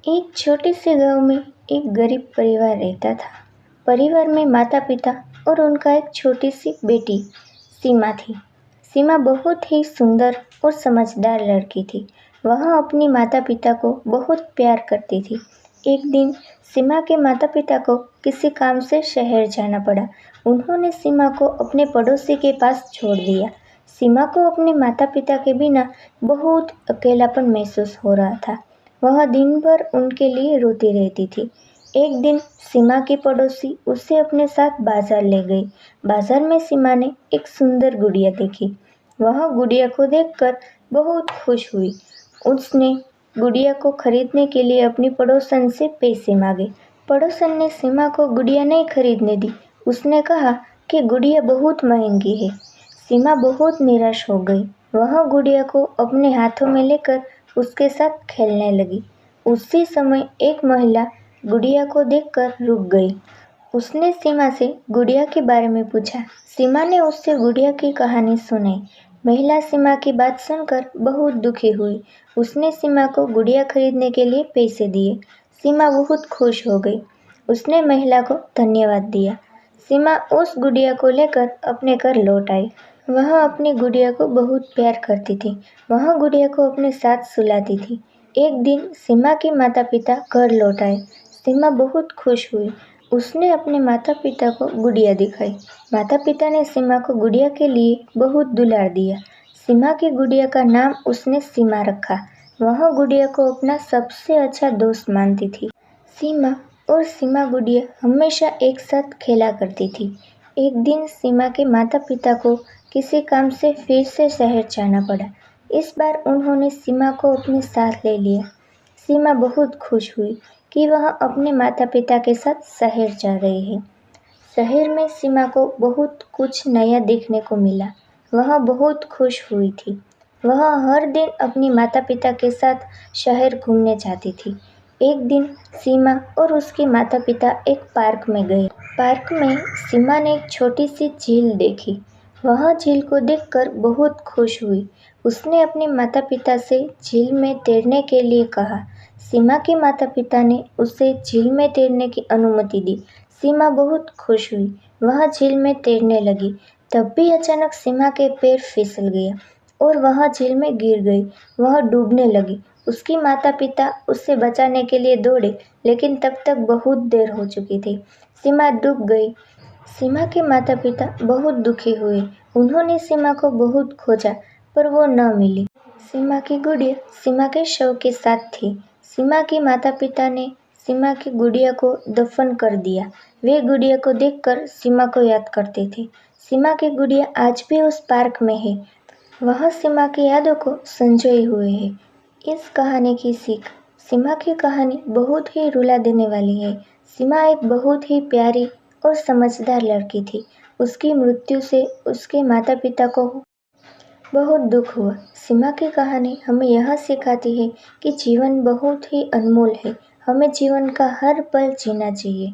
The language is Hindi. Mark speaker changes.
Speaker 1: एक छोटे से गांव में एक गरीब परिवार रहता था। परिवार में माता पिता और उनका एक छोटी सी बेटी सीमा थी। सीमा बहुत ही सुंदर और समझदार लड़की थी। वह अपनी माता पिता को बहुत प्यार करती थी। एक दिन सीमा के माता पिता को किसी काम से शहर जाना पड़ा। उन्होंने सीमा को अपने पड़ोसी के पास छोड़ दिया। सीमा को अपने माता पिता के बिना बहुत अकेलापन महसूस हो रहा था। वह दिन भर उनके लिए रोती रहती थी। एक दिन सीमा की पड़ोसी उसे अपने साथ बाजार ले गई। बाजार में सीमा ने एक सुंदर गुड़िया देखी। वह गुड़िया को देखकर बहुत खुश हुई। उसने गुड़िया को खरीदने के लिए अपनी पड़ोसन से पैसे मांगे। पड़ोसन ने सीमा को गुड़िया नहीं खरीदने दी। उसने कहा कि गुड़िया बहुत महंगी है। सीमा बहुत निराश हो गई। वह गुड़िया को अपने हाथों में लेकर उसके साथ खेलने लगी। उसी समय एक महिला गुड़िया को देखकर रुक गई। उसने सीमा से गुड़िया के बारे में पूछा। सीमा ने उससे गुड़िया की कहानी सुनाई। महिला सीमा की बात सुनकर बहुत दुखी हुई। उसने सीमा को गुड़िया खरीदने के लिए पैसे दिए। सीमा बहुत खुश हो गई। उसने महिला को धन्यवाद दिया। सीमा उस गुड़िया को लेकर अपने घर लौट आई। वह अपनी गुड़िया को बहुत प्यार करती थी। वह गुड़िया को अपने साथ सुलाती थी। एक दिन सीमा के माता पिता घर लौट आए। सीमा बहुत खुश हुई। उसने अपने माता पिता को गुड़िया दिखाई। माता पिता ने सीमा को गुड़िया के लिए बहुत दुलार दिया। सीमा की गुड़िया का नाम उसने सीमा रखा। वह गुड़िया को अपना सबसे अच्छा दोस्त मानती थी। सीमा और सीमा गुड़िया हमेशा एक साथ खेला करती थी। एक दिन सीमा के माता पिता को किसी काम से फिर से शहर जाना पड़ा। इस बार उन्होंने सीमा को अपने साथ ले लिया। सीमा बहुत खुश हुई कि वह अपने माता पिता के साथ शहर जा रही है। शहर में सीमा को बहुत कुछ नया देखने को मिला। वह बहुत खुश हुई थी। वह हर दिन अपनी माता पिता के साथ शहर घूमने जाती थी। एक दिन सीमा और उसके माता पिता एक पार्क में गए। पार्क में सीमा ने एक छोटी सी झील देखी। वह झील को देखकर बहुत खुश हुई। उसने अपने माता पिता से झील में तैरने के लिए कहा। सीमा के माता पिता ने उसे झील में तैरने की अनुमति दी। सीमा बहुत खुश हुई। वह झील में तैरने लगी। तब भी अचानक सीमा के पैर फिसल गया और वह झील में गिर गई। वह डूबने लगी। उसकी माता पिता उसे बचाने के लिए दौड़े, लेकिन तब तक बहुत देर हो चुकी थी। सीमा डूब गई। सीमा के माता पिता बहुत दुखी हुए। उन्होंने सीमा को बहुत खोजा, पर वो न मिली। सीमा की गुड़िया सीमा के शव के साथ थी। सीमा के माता पिता ने सीमा की गुड़िया को दफन कर दिया। वे गुड़िया को देखकर सीमा को याद करते थे। सीमा की गुड़िया आज भी उस पार्क में है। वह सीमा की यादों को संजोए हुए है। इस कहानी की सीख। सीमा की कहानी बहुत ही रुला देने वाली है। सीमा एक बहुत ही प्यारी और समझदार लड़की थी। उसकी मृत्यु से उसके माता पिता को बहुत दुख हुआ। सीमा की कहानी हमें यह सिखाती है कि जीवन बहुत ही अनमोल है। हमें जीवन का हर पल जीना चाहिए।